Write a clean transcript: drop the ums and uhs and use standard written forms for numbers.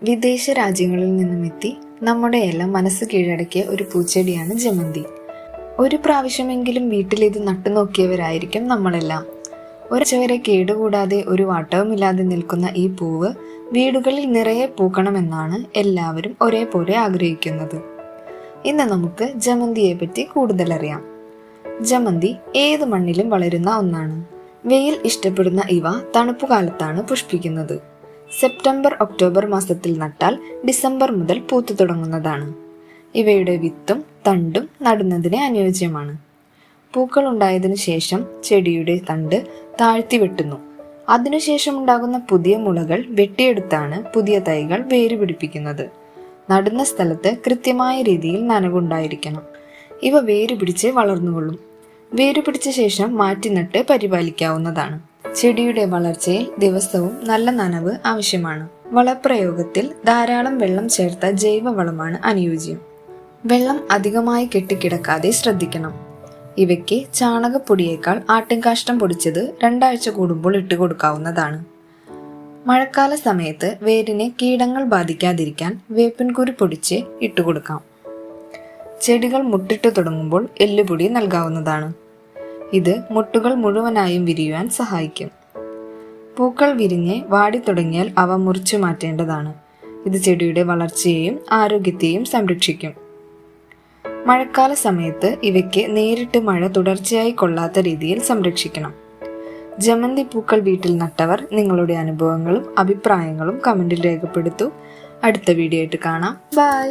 വിദേശ രാജ്യങ്ങളിൽ നിന്നുമെത്തി നമ്മുടെ എല്ലാം മനസ്സ് കീഴടക്കിയ ഒരു പൂച്ചെടിയാണ് ജമന്തി. ഒരു പ്രാവശ്യമെങ്കിലും വീട്ടിൽ ഇത് നട്ടുനോക്കിയവരായിരിക്കും നമ്മളെല്ലാം. ഒരാഴ്ചവരെ കേടുകൂടാതെ ഒരു വാട്ടവുമില്ലാതെ നിൽക്കുന്ന ഈ പൂവ് വീടുകളിൽ നിറയെ പൂക്കണമെന്നാണ് എല്ലാവരും ഒരേപോലെ ആഗ്രഹിക്കുന്നത്. ഇന്ന് നമുക്ക് ജമന്തിയെ പറ്റി കൂടുതലറിയാം. ജമന്തി ഏത് മണ്ണിലും വളരുന്ന ഒന്നാണ്. വെയിൽ ഇഷ്ടപ്പെടുന്ന ഇവ തണുപ്പുകാലത്താണ് പുഷ്പിക്കുന്നത്. സെപ്റ്റംബർ ഒക്ടോബർ മാസത്തിൽ നട്ടാൽ ഡിസംബർ മുതൽ പൂത്തു തുടങ്ങുന്നതാണ്. ഇവയുടെ വിത്തും തണ്ടും നടുന്നതിന് അനുയോജ്യമാണ്. പൂക്കൾ ഉണ്ടായതിനു ശേഷം ചെടിയുടെ തണ്ട് താഴ്ത്തി വെട്ടുന്നു. അതിനുശേഷം ഉണ്ടാകുന്ന പുതിയ മുളകൾ വെട്ടിയെടുത്താണ് പുതിയ തൈകൾ വേര് പിടിപ്പിക്കുന്നത്. നടുന്ന സ്ഥലത്ത് കൃത്യമായ രീതിയിൽ നനവുണ്ടായിരിക്കണം. ഇവ വേര് പിടിച്ച് വളർന്നുകൊള്ളും. വേര് പിടിച്ച ശേഷം മാറ്റി നട്ട് പരിപാലിക്കാവുന്നതാണ്. ചെടിയുടെ വളർച്ചയിൽ ദിവസവും നല്ല നനവ് ആവശ്യമാണ്. വളപ്രയോഗത്തിൽ ധാരാളം വെള്ളം ചേർത്ത ജൈവവളമാണ് അനുയോജ്യം. വെള്ളം അധികമായി കെട്ടിക്കിടക്കാതെ ശ്രദ്ധിക്കണം. ഇവയ്ക്ക് ചാണകപ്പൊടിയേക്കാൾ ആട്ടിൻകാഷ്ടം പൊടിച്ചത് 2 ആഴ്ച കൂടുമ്പോൾ ഇട്ടുകൊടുക്കാവുന്നതാണ്. മഴക്കാല സമയത്ത് വേരിനെ കീടങ്ങൾ ബാധിക്കാതിരിക്കാൻ വേപ്പിൻകുരു പൊടിച്ച് ഇട്ടുകൊടുക്കാം. ചെടികൾ മുട്ടിട്ടു തുടങ്ങുമ്പോൾ എല്ലുപൊടി നൽകാവുന്നതാണ്. ഇത് മുട്ടുകൾ മുഴുവനായും വിരിയുവാൻ സഹായിക്കും. പൂക്കൾ വിരിഞ്ഞ് വാടി തുടങ്ങിയാൽ അവ മുറിച്ചു മാറ്റേണ്ടതാണ്. ഇത് ചെടിയുടെ വളർച്ചയെയും ആരോഗ്യത്തെയും സംരക്ഷിക്കും. മഴക്കാല സമയത്ത് ഇവയ്ക്ക് നേരിട്ട് മഴ തുടർച്ചയായി കൊള്ളാത്ത രീതിയിൽ സംരക്ഷിക്കണം. ജമന്തി പൂക്കൾ വീട്ടിൽ നട്ടവർ നിങ്ങളുടെ അനുഭവങ്ങളും അഭിപ്രായങ്ങളും കമന്റിൽ രേഖപ്പെടുത്തൂ. അടുത്ത വീഡിയോ ആയിട്ട് കാണാം. ബൈ.